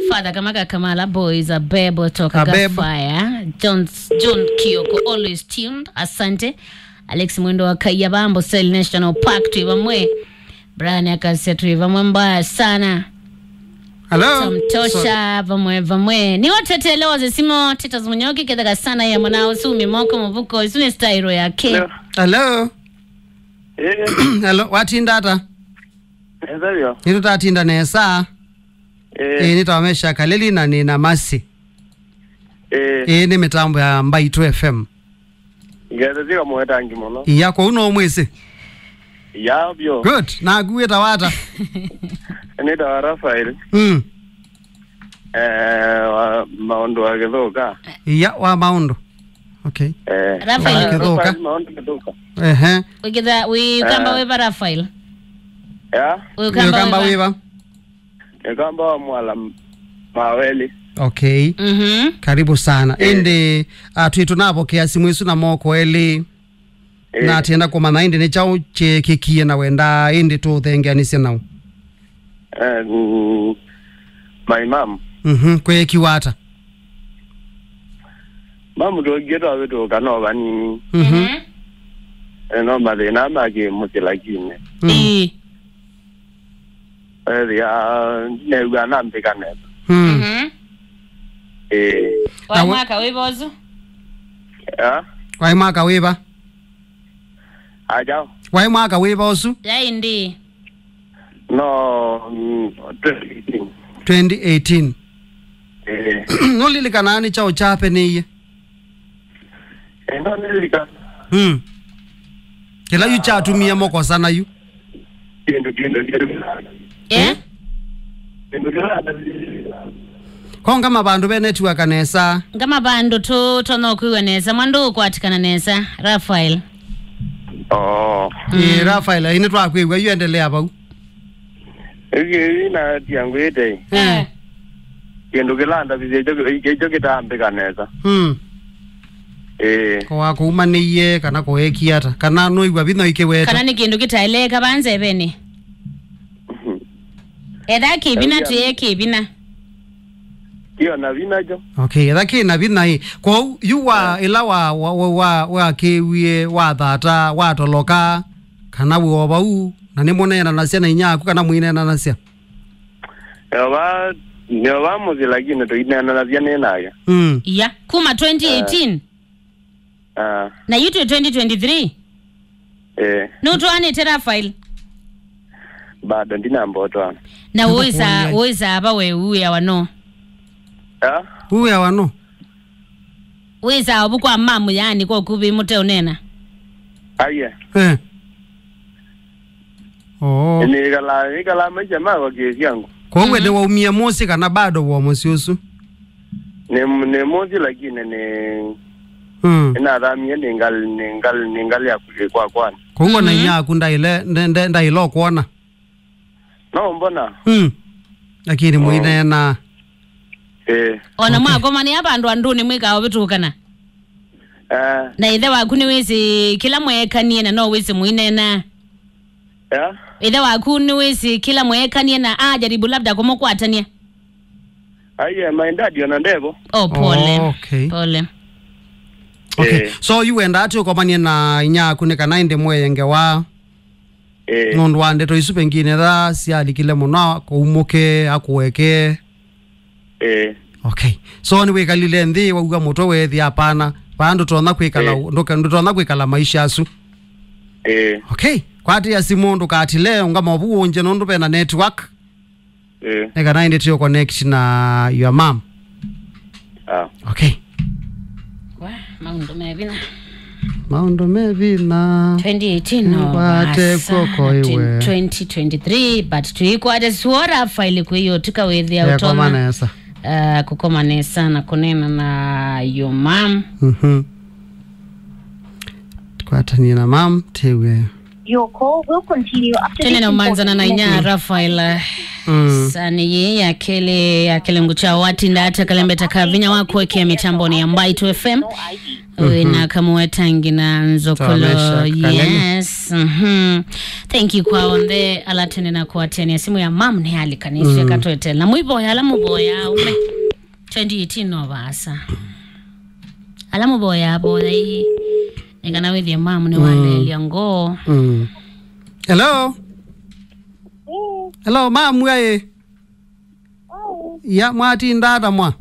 Father Kamala boys a bebo toka fire. John Kioko always tuned. Asante. Alex Mwendo wa Kayabambo Cell National Park tuivamwe. Brian akasetu ivamwe mbaya sana. Hello. Tomtosha vamwe. Ni wote lewaze simo tita zmunyoki ketaka sana ya mwanao sumi moko mvuko isune styro yake. Hello. Hello, watindata? Ezavyo. Nitutatinda nesa. Nitawamesha kaleli na nina masi. Ni mitambo ya Mbaitu FM. Ngezazika mwetangi mono. Iyako uno mwese. Yabyo. Good. Na gueta wata. Nita wa Rafael. Wa Maundo wa Gedhoka. Iya wa Maundo. Okay. Rafael Gedhoka. Maundo Gedhoka. Ukamba weba Rafael. Ya? Ukamba weba. Ukamba wa mwala maweli. Okay. Karibu sana. Ende tuitunapo kiasi mwesu na moko eli. Na atienda kwa mana indi ni chao chekikie na wenda indi tu thengianisi nao. My mom. Kwe kiwata. Mamu do geto aweto kanova nini. No male na magi mutilakine. Ya neuga na mpikane. Kwa mwaka weba ozu? Ya? Kwa mwaka weba? Ajao. Kwa mwaka weba ozu? Ya indi. No, 2018. 2018. Nolili kanani chao chape niye? No nilika. Kila yu chatumia moko sana yu? Kendo. Kama bandu be network nesa. Ngama bandu tono kuwe nesa. Mwandu kuatikana nesa. Rafael. Rafael, inetwa kwe yu endelea bau? Na tiangu ete. Kendo kilanda vizejo kitambe kanesa. Kwa kuumaniye kana koekiata. Kana noigwa bino ikeweta. Kana ni kendo kitaeleka banze beni. Eda kibina tuye kibina. Kio na vina jo. Okay, eda ki na vina hii. Kwa yuwa ila wa kewie wa thata wa toloka kana woba u na nimone na nasia na inyaku kana muine na nasia. Ewa muzilagine to ina na nasia nenaga. Ya, kuma 2018. Na yutu 2023. Nutuane tera file. Bado ndina mboto. Na uweza aba we uya wano. Uya wano. Uweza abukwa mamu yani kwa kubi mute unena. Aye. Nikala maisha mawa kesi yangu. Kwa uwe dewa umia mosi kana bado wa mosi usu? Ne mosi lakini ne... Ina adhamia ningali ya kwa kwani. Kwa uwe na inyaku ndailo kuona? No mbona? Lakini muine na... Ona mwako mani hapa anduni mwika wabitukana? Na idhe wakuni wisi kila mweka niye na no wisi muine na... Idhe wakuni wisi kila mweka niye na jaribu labda kumoku atania? Aye, maendadi yana ndevo. Pole. Okay. Pole. Okay. So you enda ati ukomanie na inyaku nika nainde mwenge wa... Nondu wande to isu pengine da siali kile muna ko umuke akuweke. Okay. So ni weka lile ndi wa moto wethi hapana. Bando tuona kwikala tuona kwikala maisha asu. Okay. Kwati ya simundu kati leo ngama buonje nondu pena network. Eka nainde tio connect na your mom. Okay. Maundo mevina 2018 wate koko iwe 2023 but tuikwate suora file kwa hiyo tukawethia utoma kukomanesa na kunena na your mom tukwatani na mom tewe your call will continue after tena na manzana na inya Rafael sani ye akele ngucha wati ndata kalembeta ka Vinya wa Kuekea mitamboni ya Mbaitu FM na kama tangi na nzokolo. Yes. Thank you kwa onde alatene na kwa tene simu ya mam ni hali kanisi katoetel na muiboya ala muboya ume 2018 no basa ala muboya boya hii ngana with your mom ni wale liango. Hello. Hello mam wae. Ya mwati ndada mwa.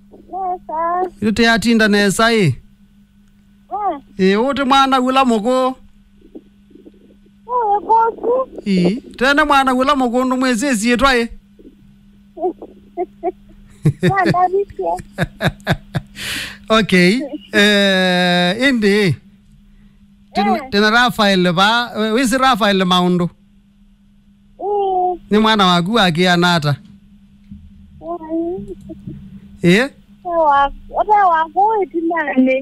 Nesa. Yote yatinda nesa wote mwana wula moko. Gosu. Tena mwana wula moko ndo mwezezi yetwaye. Okay. Indi. Tena Rafael ba, wisi Rafael Maundo. Ni mwana wagu ake anata.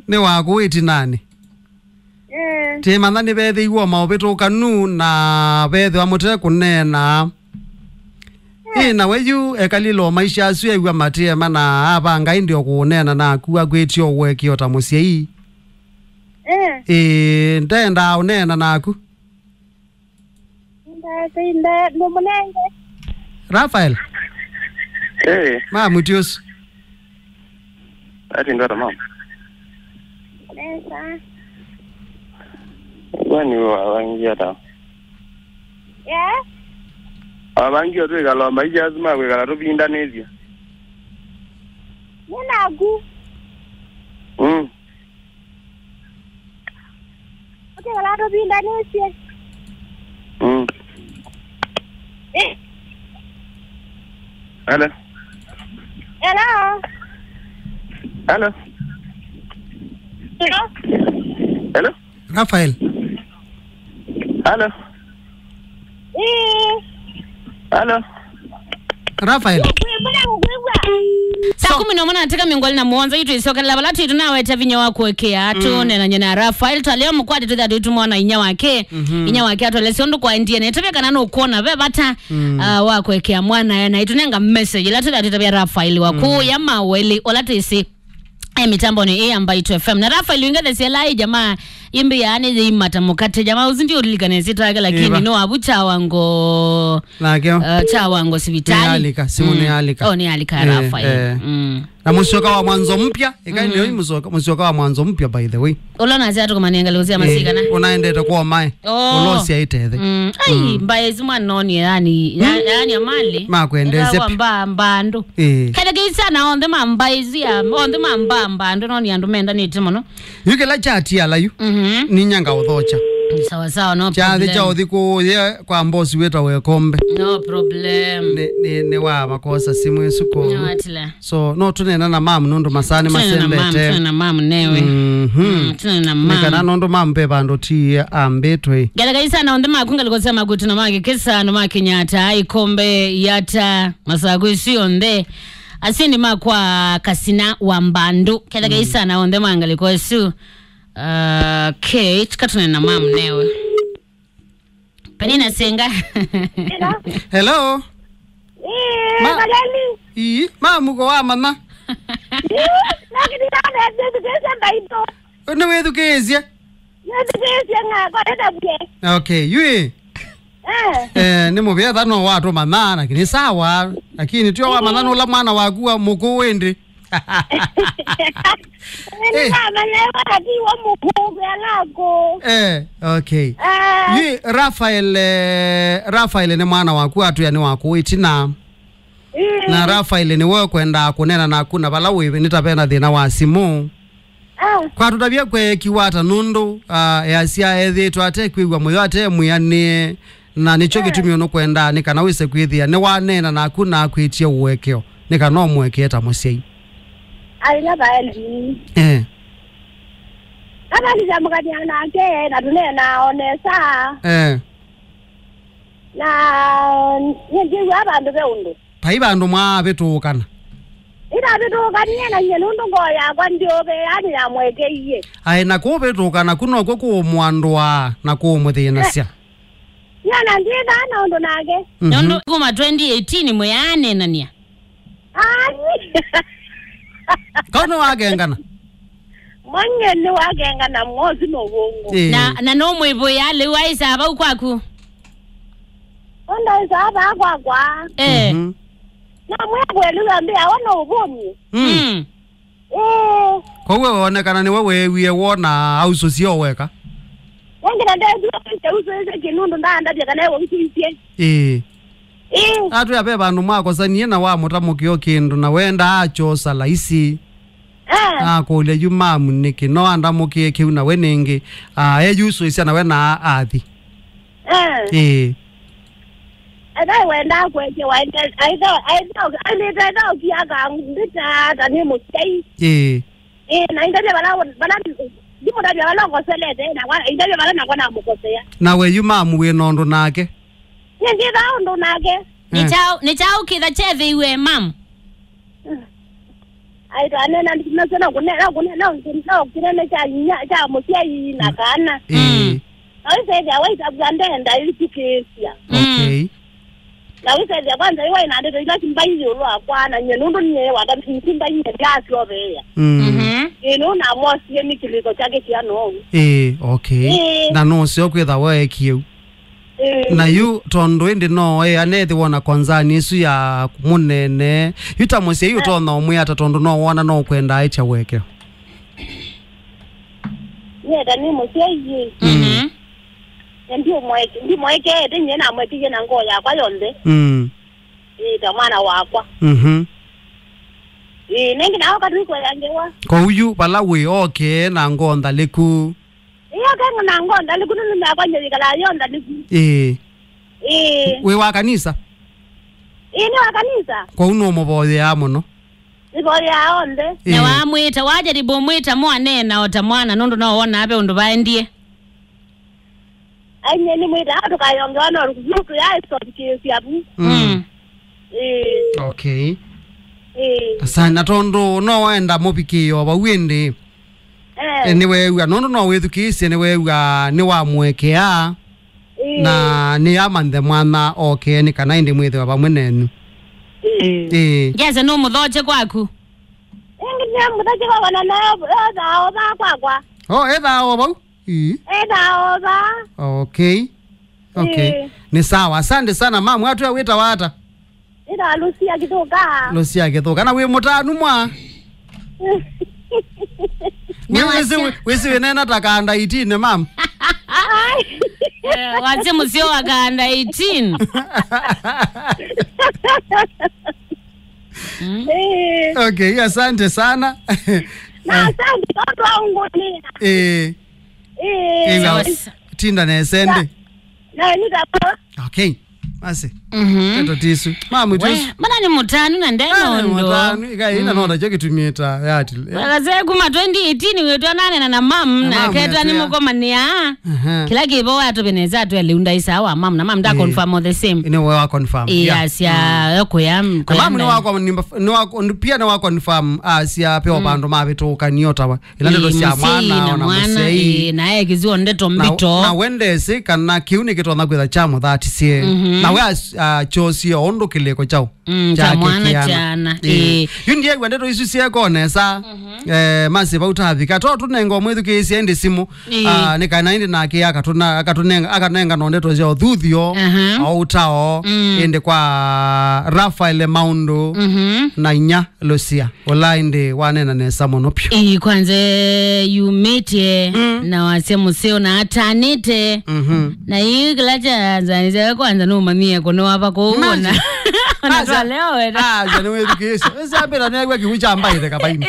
Ni wagu iti nani? Tima nani bethe iwa maubeto kanu na bethe wa mute kunena. Na weju ekalilo maisha asu ewa matie mana hapa nga indio kunena na kuwa gweti oweki otamusia hii. Ndenda unena naku. Rafael. Mutius. Ati ngara mama. Nesa. Wani wangia ta. Abangia tu galo maisha azima we galo bi Indonesia. Munagu. Okay, galo bi Indonesia. Hello. Hello. Hello. Hello. Hello. Rafael. Hello. Hello. Rafael. Saa 10 nataka miongoni na muanza yitu isoka labalatu yitu nawe Vinya wa Kuekea atu nena nyana Rafael taleo mkwadi tu dhatu mwana inya wake inya wake atu lesiondu kwa ndiye netapia kanano ukona bebata wa Kuekea mwana ya na itunenga message latu dhatu tabia Rafael waku ya maweli olatu isi mitambo ni Mbaitu FM na Rafael ingede siela jamaa imbi yani zi matamukate jamaa uzindi ulilikane sitake lakini no abucha wango cha wango sivitali alika simone alika ni alika Rafael na musoka wa mwanzo mpya ikaini yo musoka wa mwanzo mpya by the way ulona zatu kama niangalozia masika na unaendeta kwa mai ulosi aithethe ai mbaye zimwa noni yani amali makwendeze mbando kada geisa na onde mambaizia onde mbando noni andumenda nitimono yuke la chati ala yu ni nyanga uthocha sawa no problem cha uthiko ye kwa mbosi weta we kombe no problem ni wa makosa simu suko no atila so no tunena na mam nondo masane masembete tunena mam newe tunena mam nikana nondo mam pe bando ti ambetwe galagaisa na onde makunga likosema gutu na mage kesa no makinyata ikombe yata masagu sionde asini makwa kasina wa mbandu galagaisa na onde manga likosu Kate katuna na mam newe Penina senga hello Magali mamu ko wa mama lakini sana education Mbaitu no education nga kwa buke okay yui ni mubia thano watu manana lakini sawa lakini tio wa manana ula mwana wakuwa muko wende okay. Rafael ni mwana waku atu ya ni waku itina na Rafael ni wewe kwenda kunena na kuna bala wewe nitapenda thina wa simu kwa tutabia kwe kiwata nundu ya sia ethi twate kwigwa moyo ate muyane na nicho gitumio no kwenda nikana wise kwithia ni wanena na kuna kwitie uwekeo nikana mweketa musiai alina baendi kama nizamukati anake na tunena onesa na njiwa abandu beundu pai bandu mwa betukana ira betukana na nyenundu ngoya kwa ndiobe ani ya mwekeiye ai na ko betukana kuno ko ku mwandwa na ko muthina cia yana ndida na undu nage nundu kuma 2018 muyane nania kono wagengana Mwanyene wagenga na mwozi no wongo. Na no mwibo ya le waisa aba ukwaku. Onda isa aba kwa. Na mwibo luambia wana ubumi. Kwa wewe onekana ni wewe wiye wona au sosio weka. Wengine ndio uso kinundu ndanda bya kana wo bitie. Atu ya beba andu mwako sanie na wa mutamukio kindu na wenda acho sala isi. Ko le yumamu niki no anda mukie kiu na wenenge yuso isia na wena athi. Ada wenda kweje wenda aida ukiaga ngita tani musai. Na ingaje bala ndipo ndio bala ngoselete na ingaje bala na kona mukosea. Na we yumamu we nondo nake. Nje dao ndo nake. Ni chao kidha chethe iwe mam. Ai to anena ndinasema kunena kinene cha musiai na kana. Ai sasa waita bwandenda ilitikesia. Okay. Na wisa ya kwanza iwa ina ndio ila Mbaitu lwa kwana nyenundu nye wada Mbaitu gas lobeya. Na mosi yemi kiliko chake kia no. Okay. Na no sio kwetha we kiu. Na yu tondo indi no anethi wona konzani isu ya munene yuta mose yu tono omwe ata tondo no wona no kwenda aicha weke. Dani mose yi. Ndi mweke denye na mweke na ngoya kwa yonde. Da mwana wakwa. Nengi na wakati kwa yangewa. Kwa huyu bala we okay na ngonda leku. Kanga na ngonda leku nuna kwa nyeri kala yonda leku. We wa kanisa? Ni wa kanisa. Kwa uno moboye amo no. Iboye aonde. Na wa mwita waje ribo mwita mwana na otamwana nondo no wona abe undu baendie. Anye ni mwita atu kayongewa no rukutu ya iso kisiabu. Okay. Sana tondo no wenda mopikio ba wende. Niwe wa nondo no wethukisi niwe wa ni wa Kuekea. Na ni amande mwana okay ni kana indi mwithe wa bamwenenu. Yes no muthoche kwaku. Ngi muthoche kwa wana na oba kwa. Etha oba. Etha oba. Okay. Ni sawa. Asante sana mama watu ya wita wata. Ida Lucia kitoka. Lucia kitoka na we mutanu mwa. Wesi wenena takanda 18 mama. Wase musio wakanda 18. Okay, asante sana. Na asante watu wangu ni. Tinda na sende. Na nita. Okay. Basi. Eto tisu. Mama tisu. Mana ni mutanu na ndeno ndo. Mutanu ina nonda joki tumita yati. Wakaze kuma 2018 wetu nane na mam na keta ni mukoma ni kila kibo watu beneza tu aliunda isa wa mam na mam da confirm the same. Ine wa confirm. Yes ya yoko yam. Mam ni wako ni wako pia ni wako confirm asia pewa bando mabitu kaniota ila ndo sia mwana na musei na yeye kiziwa ndeto mbito. Na wende se kana kiuni kitona kwetha chamo that sie. Na we chosi ondo kileko chao. Cha mwana chana. Yundi yewe ndeto isu sie konesa. Masi bautathika to tunengo mwethu kisi ende simu ni kana indi na ke akatunenga no ndeto zio thuthio au tao ende kwa Rafael Maundo na inya Lucia ola inde wanena nesa monopio. Kwanze yumete na wasemu seo na atanite na hii kilacha zanizia kwanza no mamia kono hapa kuona na leo jana wewe kesi sasa hapa na wewe kiucha ambaye kabaini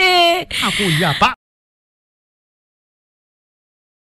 hakuja pa